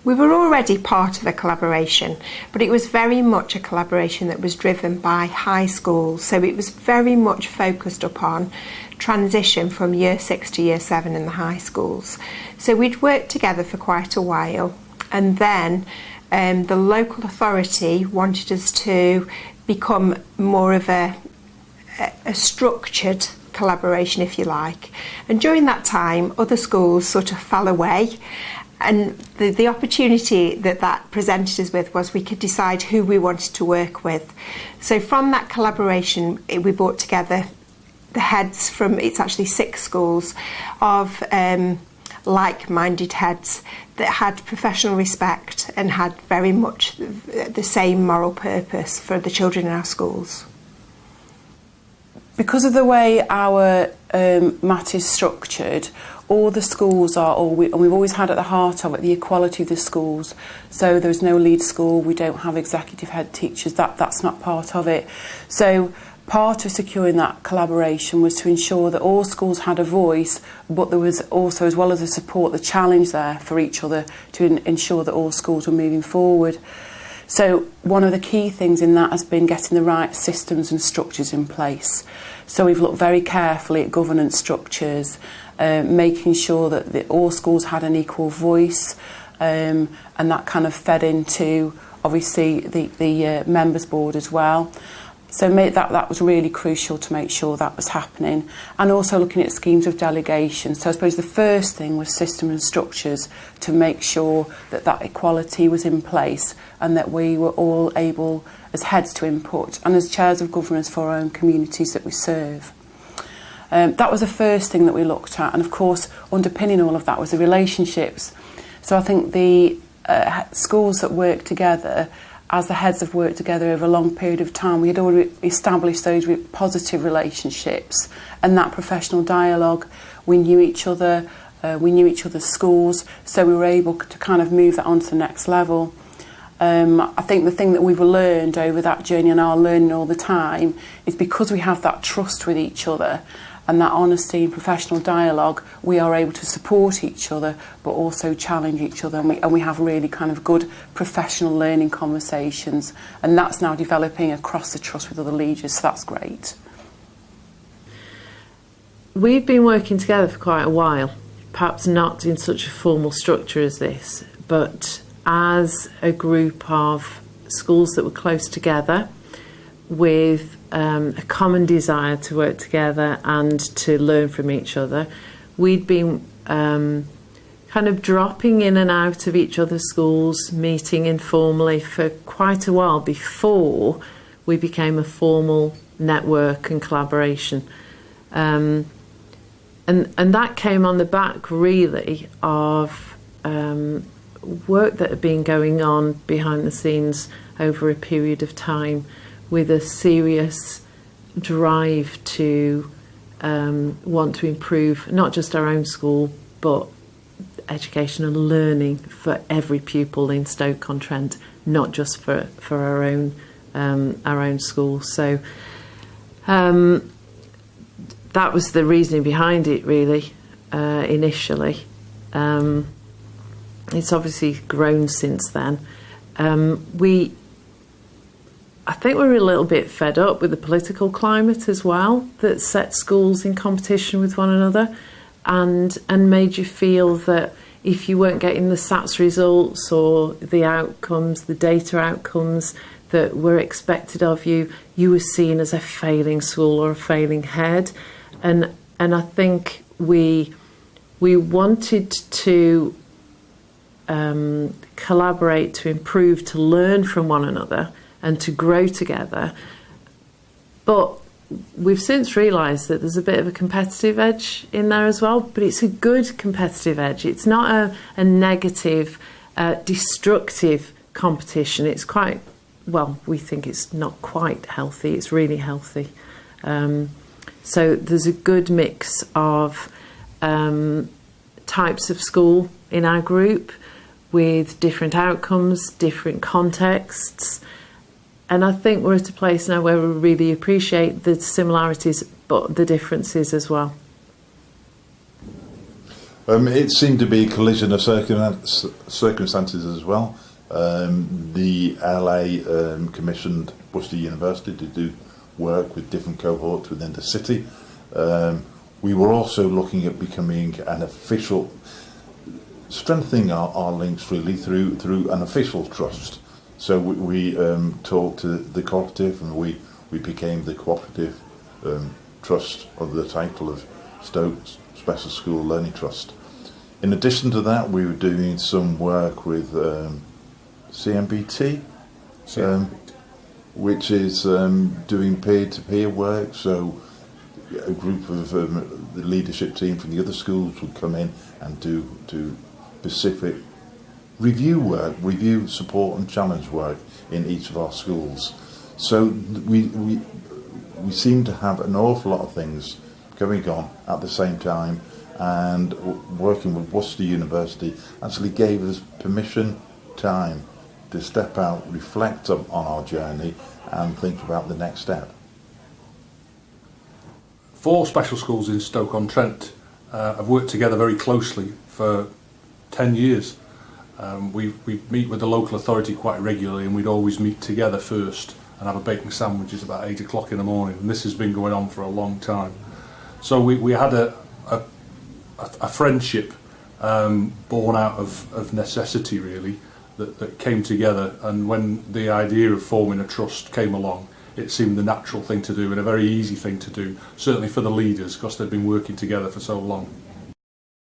We were already part of a collaboration, but it was very much a collaboration that was driven by high schools. So it was very much focused upon transition from year 6 to year 7 in the high schools. So we'd worked together for quite a while, and then the local authority wanted us to become more of a structured collaboration, if you like. And during that time, other schools sort of fell away. And the opportunity that presented us with was we could decide who we wanted to work with. So from that collaboration, we brought together the heads from, it's actually 6 schools, of like-minded heads that had professional respect and had very much the same moral purpose for the children in our schools. Because of the way our MAT is structured, all the schools are, and we've always had at the heart of it the equality of the schools. So there's no lead school, we don't have executive head teachers, that's not part of it. So part of securing that collaboration was to ensure that all schools had a voice, but there was also, as well as the support, the challenge there for each other to ensure that all schools were moving forward. So one of the key things in that has been getting the right systems and structures in place. So we've looked very carefully at governance structures, making sure that all schools had an equal voice, and that kind of fed into, obviously, the members board as well. So that was really crucial to make sure that was happening. And also looking at schemes of delegation. So I suppose the first thing was systems and structures to make sure that equality was in place and that we were all able as heads to input and as chairs of governance for our own communities that we serve. That was the first thing that we looked at, and of course underpinning all of that was the relationships. So I think the schools that work together, as the heads have worked together over a long period of time, we had already established those positive relationships and that professional dialogue. We knew each other, we knew each other's schools, so we were able to kind of move that on to the next level. I think the thing that we've learned over that journey and are learning all the time is because we have that trust with each other and that honesty and professional dialogue, we are able to support each other but also challenge each other, and we have really kind of good professional learning conversations, and that's now developing across the trust with other leaders, so that's great. We've been working together for quite a while, perhaps not in such a formal structure as this, but as a group of schools that were close together with a common desire to work together and to learn from each other. We'd been kind of dropping in and out of each other's schools, meeting informally for quite a while before we became a formal network and collaboration. And that came on the back really of work that had been going on behind the scenes over a period of time, with a serious drive to want to improve not just our own school but education and learning for every pupil in Stoke-on-Trent, not just for our own school. So that was the reasoning behind it really, initially. It's obviously grown since then. I think we're a little bit fed up with the political climate as well that set schools in competition with one another and made you feel that if you weren't getting the SATS results or the outcomes, the data outcomes that were expected of you, you were seen as a failing school or a failing head. And I think we wanted to collaborate, to improve, to learn from one another and to grow together. But we've since realised that there's a bit of a competitive edge in there as well, but it's a good competitive edge. It's not a negative, destructive competition. It's quite, well, we think it's not quite healthy, it's really healthy. So there's a good mix of types of school in our group with different outcomes, different contexts. And I think we're at a place now where we really appreciate the similarities, but the differences as well. It seemed to be a collision of circumstances as well. The LA commissioned Worcester University to do work with different cohorts within the city. We were also looking at becoming an official, strengthening our links really through an official trust. So we talked to the cooperative, and we became the cooperative trust under the title of Stoke Special School Learning Trust. In addition to that, we were doing some work with CMBT, which is doing peer-to-peer work. So a group of the leadership team from the other schools would come in and do specific review, support and challenge work in each of our schools. So we seem to have an awful lot of things going on at the same time, and working with Worcester University actually gave us time to step out, reflect on our journey and think about the next step. 4 special schools in Stoke-on-Trent have worked together very closely for 10 years. We meet with the local authority quite regularly, and we'd always meet together first and have a bacon sandwiches about 8 o'clock in the morning, and this has been going on for a long time. So we had a friendship born out of necessity, really, that came together, and when the idea of forming a trust came along, it seemed the natural thing to do and a very easy thing to do, certainly for the leaders, because they'd been working together for so long.